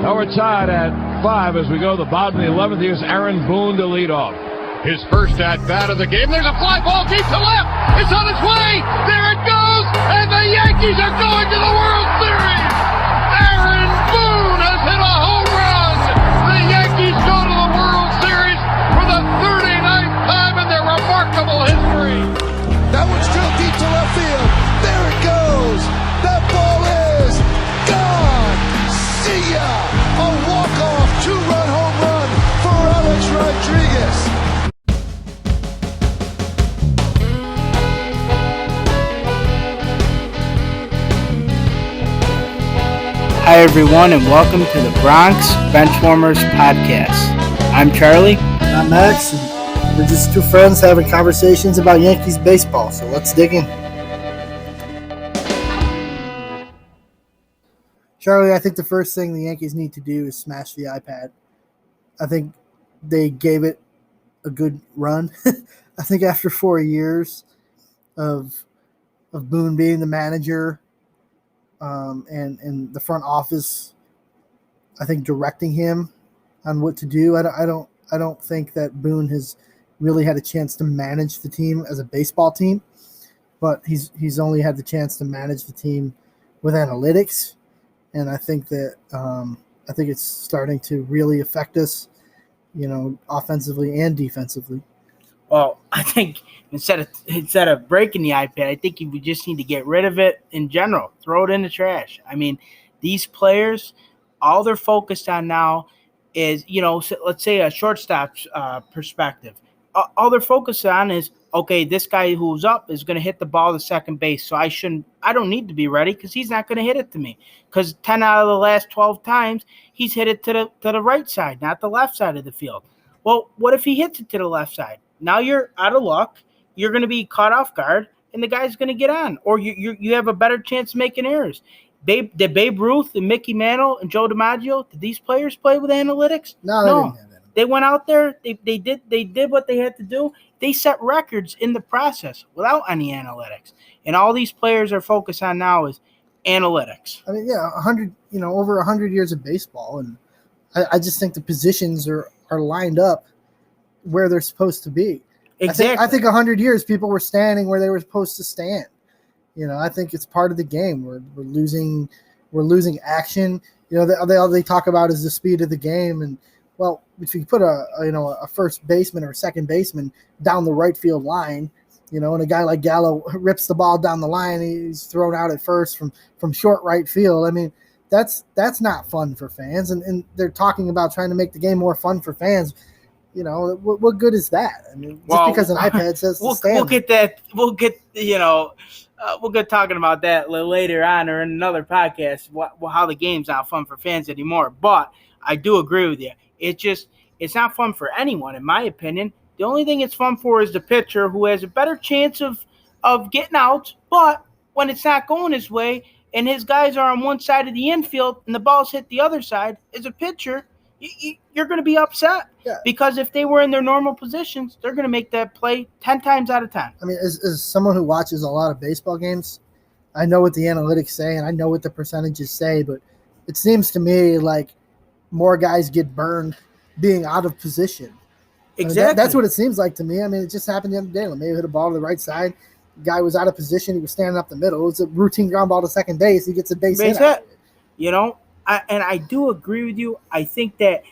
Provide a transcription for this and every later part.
Now we're tied at 5 as we go to the bottom of the 11th. Here's Aaron Boone to lead off. His first at-bat of the game. There's a fly ball deep to left. It's on its way. There it goes. And the Yankees are going to the World Series. Aaron Boone has hit a home run. The Yankees go to the World Series for the 39th time in their remarkable history. That one's drilled deep to left field. There it goes. That ball is gone. See ya. A walk-off two-run home run for Alex Rodriguez. Hi everyone and welcome to the Bronx Benchwarmers Podcast. I'm Charlie. I'm Max. And we're just two friends having conversations about Yankees baseball, so let's dig in. Charlie, I think the first thing the Yankees need to do is smash the iPad. I think they gave it a good run. I think after 4 years of Boone being the manager, and the front office, I think directing him on what to do. I don't think that Boone has really had a chance to manage the team as a baseball team, but he's only had the chance to manage the team with analytics, and I think that I think it's starting to really affect us, offensively and defensively. Well, I think instead of breaking the iPad, I think we just need to get rid of it in general. Throw it in the trash. I mean, these players, all they're focused on now is, let's say a shortstop's perspective. All they're focused on is, okay, this guy who's up is going to hit the ball to second base, so I don't need to be ready because he's not going to hit it to me. Because 10 out of the last 12 times, he's hit it to the right side, not the left side of the field. Well, what if he hits it to the left side? Now you're out of luck. You're going to be caught off guard, and the guy's going to get on. Or you have a better chance of making errors. Did Babe Ruth and Mickey Mantle and Joe DiMaggio, did these players play with analytics? No. They didn't have that. They went out there. They did what they had to do. They set records in the process without any analytics. And all these players are focused on now is analytics. I mean, yeah, over 100 years of baseball, and I just think the positions are lined up where they're supposed to be. Exactly. I think 100 years people were standing where they were supposed to stand. I think it's part of the game. We're losing action. They talk about is the speed of the game, and well, if you put a first baseman or a second baseman down the right field line, and a guy like Gallo rips the ball down the line, he's thrown out at first from short right field. I mean, that's not fun for fans, and they're talking about trying to make the game more fun for fans. What good is that? I mean, just because an iPad says to stand. We'll get that. We'll get talking about that later on or in another podcast. How the game's not fun for fans anymore. But I do agree with you. It's not fun for anyone, in my opinion. The only thing it's fun for is the pitcher, who has a better chance of getting out. But when it's not going his way and his guys are on one side of the infield and the ball's hit the other side, as a pitcher, you're going to be upset. Yeah. Because if they were in their normal positions, they're going to make that play 10 times out of 10. I mean, as someone who watches a lot of baseball games, I know what the analytics say and I know what the percentages say, but it seems to me like more guys get burned being out of position. Exactly. I mean, that's what it seems like to me. I mean, it just happened the other day. LeMahieu hit a ball to the right side. The guy was out of position. He was standing up the middle. It was a routine ground ball to second base. He gets a base hit. And I do agree with you. I think that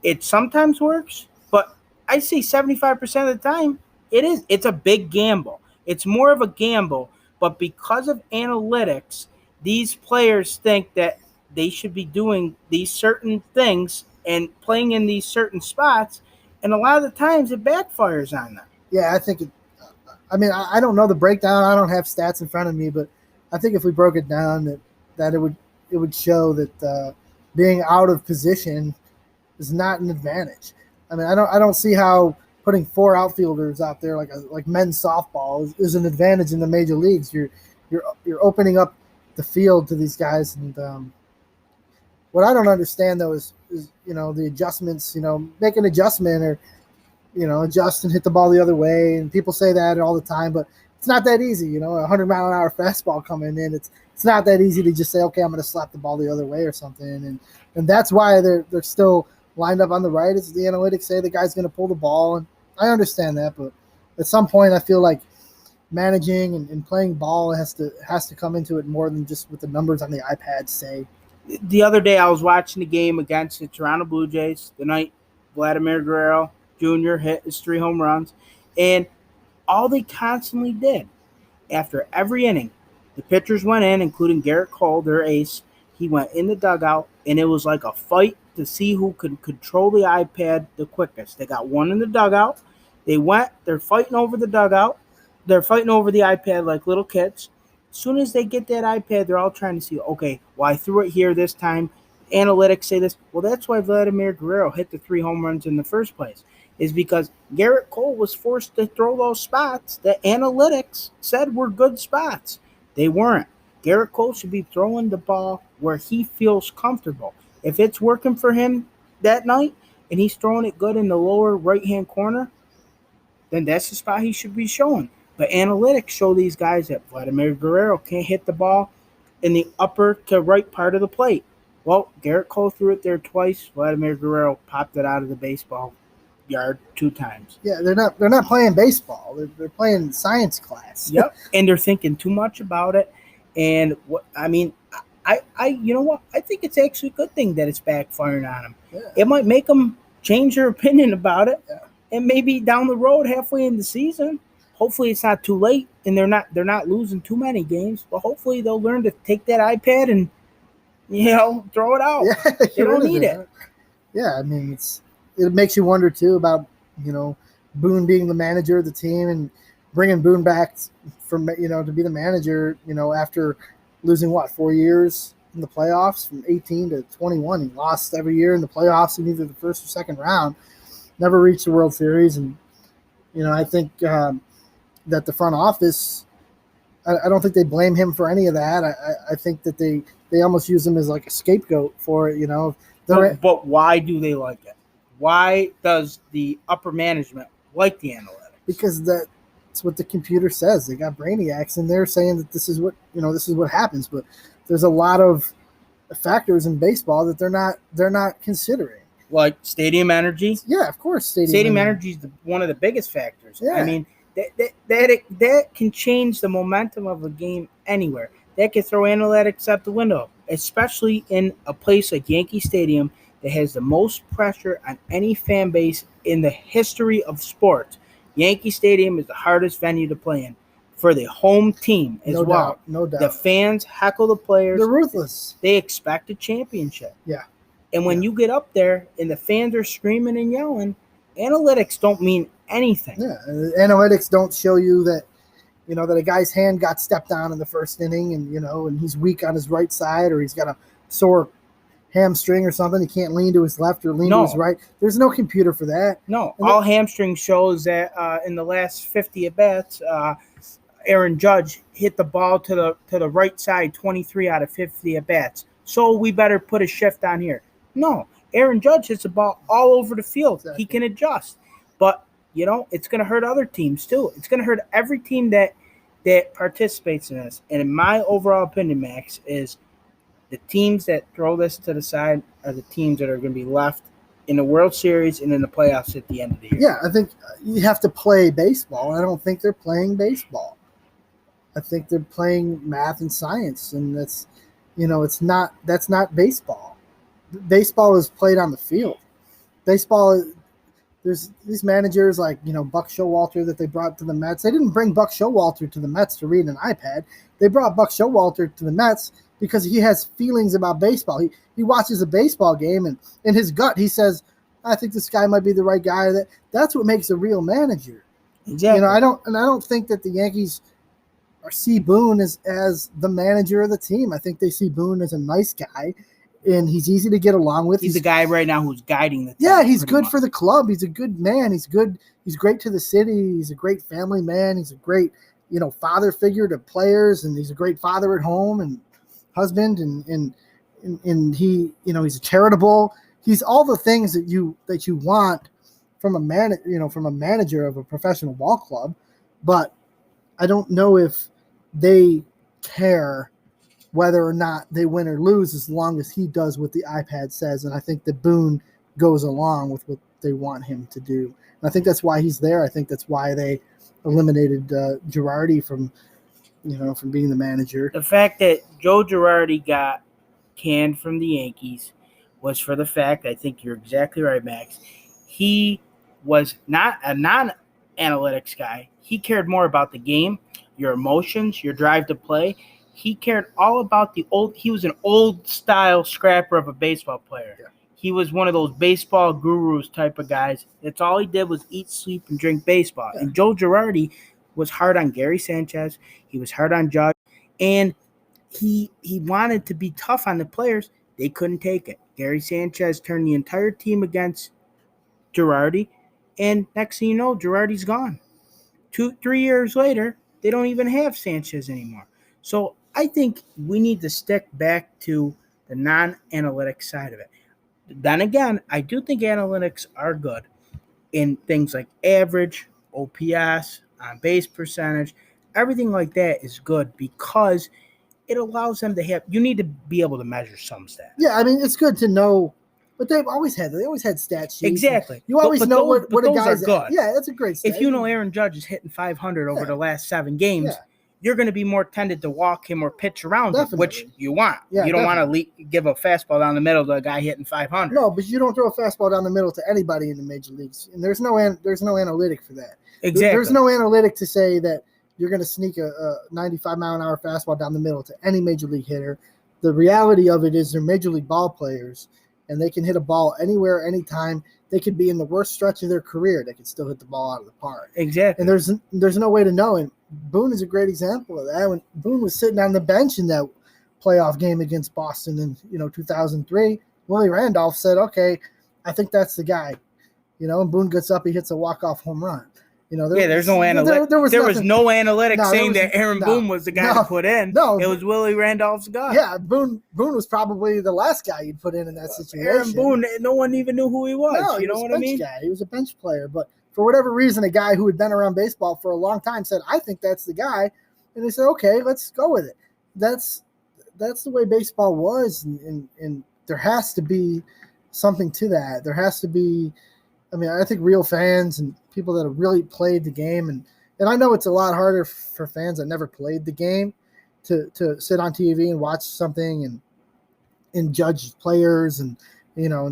it sometimes works, but I say 75% of the time it's a big gamble. It's more of a gamble, but because of analytics, these players think that they should be doing these certain things and playing in these certain spots, and a lot of the times it backfires on them. Yeah, I think I don't know the breakdown. I don't have stats in front of me, but I think if we broke it down, that it would show that being out of position is not an advantage. I mean, I don't see how putting 4 outfielders out there like men's softball is an advantage in the major leagues. You're opening up the field to these guys, and what I don't understand though is the adjustments. Make an adjustment or adjust and hit the ball the other way, and people say that all the time, but it's not that easy. You know, a 100-mile-an-hour fastball coming in. It's not that easy to just say, okay, I'm going to slap the ball the other way or something. And that's why they're still lined up on the right. As the analytics say, the guy's going to pull the ball, and I understand that. But at some point, I feel like managing and playing ball has to come into it more than just what the numbers on the iPad say. The other day, I was watching the game against the Toronto Blue Jays. The night Vladimir Guerrero Jr. hit his 3 home runs, and all they constantly did after every inning, the pitchers went in, including Garrett Cole, their ace. He went in the dugout, and it was like a fight to see who could control the iPad the quickest. They got one in the dugout. They're fighting over the dugout. They're fighting over the iPad like little kids. As soon as they get that iPad, they're all trying to see, okay, well, I threw it here this time. Analytics say this. Well, that's why Vladimir Guerrero hit the 3 home runs in the first place, is because Garrett Cole was forced to throw those spots that analytics said were good spots. They weren't. Garrett Cole should be throwing the ball where he feels comfortable. If it's working for him that night and he's throwing it good in the lower right-hand corner, then that's the spot he should be showing. But analytics show these guys that Vladimir Guerrero can't hit the ball in the upper to right part of the plate. Well, Garrett Cole threw it there twice. Vladimir Guerrero popped it out of the baseball yard 2 times. Yeah, they're not playing baseball. They're playing science class. Yep, and they're thinking too much about it. And you know what? I think it's actually a good thing that it's backfiring on them. Yeah. It might make them change their opinion about it, Yeah. and maybe down the road, halfway in the season, hopefully it's not too late, and they're not losing too many games. But hopefully they'll learn to take that iPad and throw it out. Yeah, they don't need it. Yeah, I mean it makes you wonder too about Boone being the manager of the team and bringing Boone back from to be the manager after losing 4 years in the playoffs from 18 to 21. He lost every year in the playoffs in either the first or second round, never reached the World Series. And I think that the front office, I don't think they blame him for any of that. I think that they almost use him as like a scapegoat for it. But why do they like it? Why does the upper management like the analytics? Because that's what the computer says. They got brainiacs, and they're saying that this is what happens. But there's a lot of factors in baseball that they're not considering. Like stadium energy. Yeah, of course. Stadium energy is one of the biggest factors. Yeah. I mean, that can change the momentum of a game anywhere. That can throw analytics out the window, especially in a place like Yankee Stadium that has the most pressure on any fan base in the history of sports. Yankee Stadium is the hardest venue to play in for the home team as well. No doubt. The fans heckle the players. They're ruthless. They expect a championship. Yeah. And when you get up there and the fans are screaming and yelling, analytics don't mean anything. Yeah, analytics don't show you that that a guy's hand got stepped on in the first inning, and he's weak on his right side, or he's got a sore hamstring or something. He can't lean to his left or lean to his right. There's no computer for that. No, all hamstring shows that in the last 50 at bats, Aaron Judge hit the ball to the right side 23 out of 50 at bats. So we better put a shift on here. No, Aaron Judge hits the ball all over the field. Exactly. He can adjust, but it's going to hurt other teams too. It's going to hurt every team that participates in this. And in my overall opinion, Max, is the teams that throw this to the side are the teams that are going to be left in the World Series and in the playoffs at the end of the year. Yeah, I think you have to play baseball. I don't think they're playing baseball. I think they're playing math and science, and that's not baseball. Baseball is played on the field. Baseball, there's these managers like Buck Showalter that they brought to the Mets. They didn't bring Buck Showalter to the Mets to read an iPad. They brought Buck Showalter to the Mets because he has feelings about baseball. He watches a baseball game, and in his gut he says, "I think this guy might be the right guy." That's what makes a real manager. Exactly. I don't think that the Yankees see Boone as the manager of the team. I think they see Boone as a nice guy, and he's easy to get along with. He's the guy right now who's guiding the team. Yeah, he's good for the club. He's a good man. He's good. He's great to the city. He's a great family man. He's a great, father figure to players, and he's a great father at home and husband, and he, he's charitable. He's all the things that you want from a manager of a professional ball club. But I don't know if they care whether or not they win or lose as long as he does what the iPad says. And I think that Boone goes along with what they want him to do. And I think that's why he's there. I think that's why they eliminated Girardi from being the manager. The fact that Joe Girardi got canned from the Yankees was for the fact, I think you're exactly right, Max. He was not a non-analytics guy. He cared more about the game, your emotions, your drive to play. He cared all about he was an old style scrapper of a baseball player. Yeah. He was one of those baseball gurus type of guys. That's all he did was eat, sleep, and drink baseball. Yeah. And Joe Girardi was hard on Gary Sanchez. He was hard on Judge. And he wanted to be tough on the players. They couldn't take it. Gary Sanchez turned the entire team against Girardi. And next thing you know, Girardi's gone. 2-3 years later, they don't even have Sanchez anymore. So I think we need to stick back to the non-analytic side of it. Then again, I do think analytics are good in things like average, OPS, on base percentage, everything like that is good because it allows them to have. You need to be able to measure some stats. Yeah, I mean it's good to know, but they always had stat sheets. Exactly. You always know what a those guy's are good. Yeah, that's a great stat. If you know Aaron Judge is hitting 500 over the last 7 games. Yeah. You're going to be more tended to walk him or pitch around him, which you want. Yeah, you don't want to give a fastball down the middle to a guy hitting 500. No, but you don't throw a fastball down the middle to anybody in the major leagues, and there's no analytic for that. Exactly. There's no analytic to say that you're going to sneak a 95-mile-an-hour fastball down the middle to any major league hitter. The reality of it is they're major league ball players, and they can hit a ball anywhere, anytime. They could be in the worst stretch of their career. They could still hit the ball out of the park. Exactly. And there's no way to know. And Boone is a great example of that. When Boone was sitting on the bench in that playoff game against Boston in 2003, Willie Randolph said, "Okay, I think that's the guy." And Boone gets up, he hits a walk-off home run. There's no analytics. There was no analytics saying that Aaron Boone was the guy to put in. No, it was Willie Randolph's guy. Yeah, Boone was probably the last guy you'd put in that situation. Aaron Boone, no one even knew who he was. No, you know what I mean? Guy. He was a bench player, but for whatever reason, a guy who had been around baseball for a long time said, "I think that's the guy," and they said, "Okay, let's go with it." That's the way baseball was, and there has to be something to that. There has to be. I mean, I think real fans and people that have really played the game, and I know it's a lot harder for fans that never played the game to sit on TV and watch something and judge players and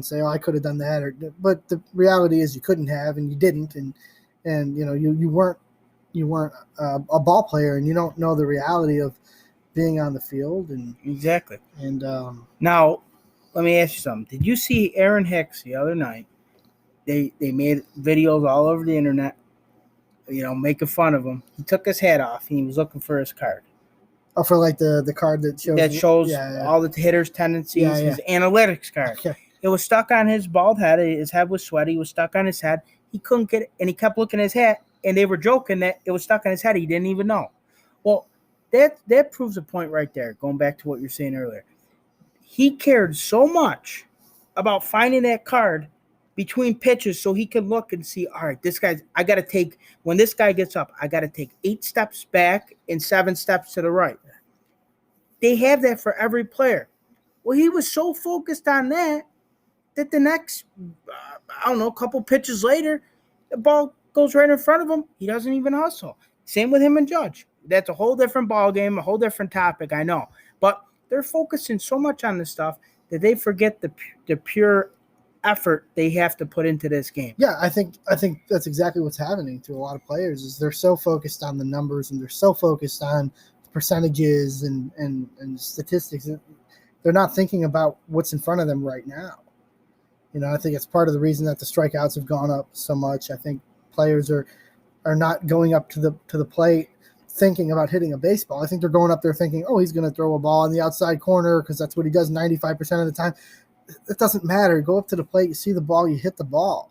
say, "Oh, I could have done that," but the reality is you couldn't have, and you didn't, and you weren't a ball player, and you don't know the reality of being on the field. And exactly. And now, let me ask you something. Did you see Aaron Hicks the other night? They made videos all over the internet, making fun of him. He took his hat off and he was looking for his card. Oh, for like the card that shows all the hitters' tendencies, his analytics card. Okay. It was stuck on his bald head. His head was sweaty. It was stuck on his head. He couldn't get it, and he kept looking at his hat, and they were joking that it was stuck on his head. He didn't even know. Well, that proves a point right there, going back to what you're saying earlier. He cared so much about finding that card between pitches so he could look and see, all right, when this guy gets up, I got to take 8 steps back and 7 steps to the right. They have that for every player. Well, he was so focused on that the next, couple pitches later, the ball goes right in front of him. He doesn't even hustle. Same with him and Judge. That's a whole different ball game, a whole different topic, I know. But they're focusing so much on this stuff that they forget the pure effort they have to put into this game. Yeah, I think that's exactly what's happening to a lot of players is they're so focused on the numbers and they're so focused on percentages and statistics. They're not thinking about what's in front of them right now. I think it's part of the reason that the strikeouts have gone up so much. I think players are not going up to the plate thinking about hitting a baseball. I think they're going up there thinking, "Oh, he's going to throw a ball in the outside corner because that's what he does 95% of the time." It doesn't matter. Go up to the plate, you see the ball, you hit the ball.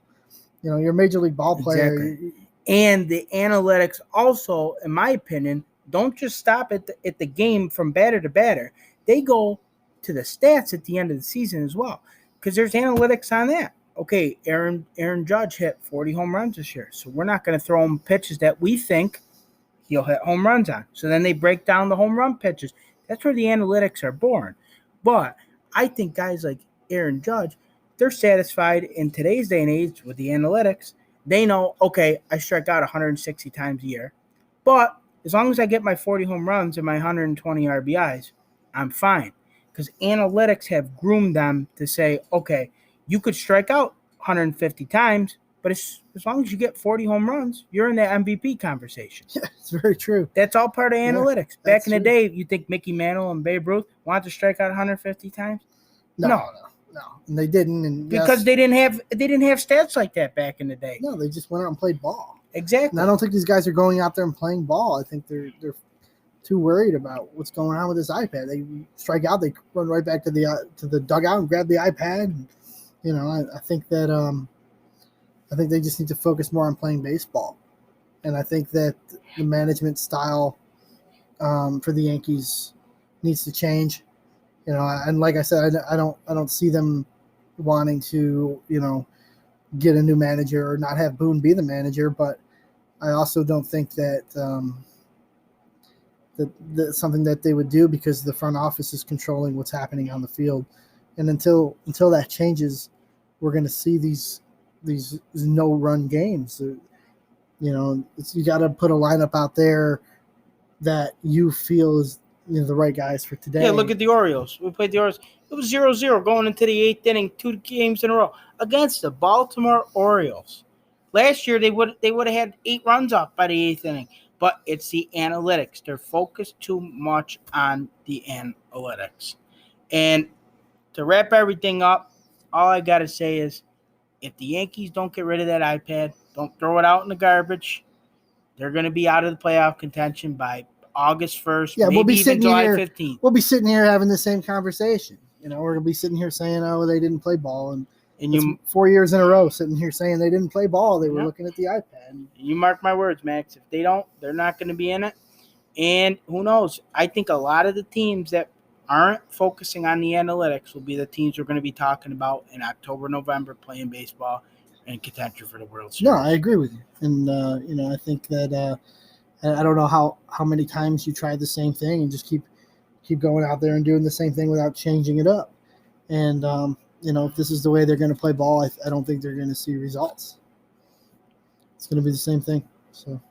You're a major league ball player. Exactly. And the analytics also, in my opinion, don't just stop at the game from batter to batter. They go to the stats at the end of the season as well, because there's analytics on that. Okay, Aaron Judge hit 40 home runs this year, so we're not going to throw him pitches that we think he'll hit home runs on. So then they break down the home run pitches. That's where the analytics are born. But I think guys like Aaron Judge, they're satisfied in today's day and age with the analytics. They know, okay, I strike out 160 times a year, but as long as I get my 40 home runs and my 120 RBIs, I'm fine. Because analytics have groomed them to say, okay, you could strike out 150 times, but as long as you get 40 home runs, you're in the MVP conversation. Yeah, it's very true. That's all part of analytics. Back in the true. day, you think Mickey Mantle and Babe Ruth wanted to strike out 150 times? No. And they didn't, and because they didn't have stats like that back in the day. No, they just went out and played ball. Exactly. And I don't think these guys are going out there and playing ball. I think they're too worried about what's going on with this iPad. They strike out, they run right back to the dugout and grab the iPad. And, I think that I think they just need to focus more on playing baseball. And I think that the management style for the Yankees needs to change. And like I said, I don't see them wanting to, get a new manager or not have Boone be the manager. But I also don't think that that's something that they would do, because the front office is controlling what's happening on the field. And until that changes, we're going to see these no-run games. You got to put a lineup out there that you feel is the right guys for today. Yeah, look at the Orioles. We played the Orioles. It was 0-0 going into the 8th inning, 2 games in a row against the Baltimore Orioles. Last year they would have had 8 runs off by the 8th inning, but it's the analytics. They're focused too much on the analytics. And to wrap everything up, all I got to say is, if the Yankees don't get rid of that iPad, don't throw it out in the garbage, they're going to be out of the playoff contention by August 1st, yeah, maybe we'll be even sitting July here, 15th. We'll be sitting here having the same conversation. We're going to be sitting here saying, oh, they didn't play ball. And you 4 years in a row sitting here saying they didn't play ball. They were looking at the iPad. You mark my words, Max. If they don't, they're not going to be in it. And who knows? I think a lot of the teams that aren't focusing on the analytics will be the teams we're going to be talking about in October, November, playing baseball and contention for the World Series. No, I agree with you. And, I think that I don't know how many times you tried the same thing and just keep going out there and doing the same thing without changing it up. And, if this is the way they're going to play ball, I don't think they're going to see results. It's going to be the same thing. So.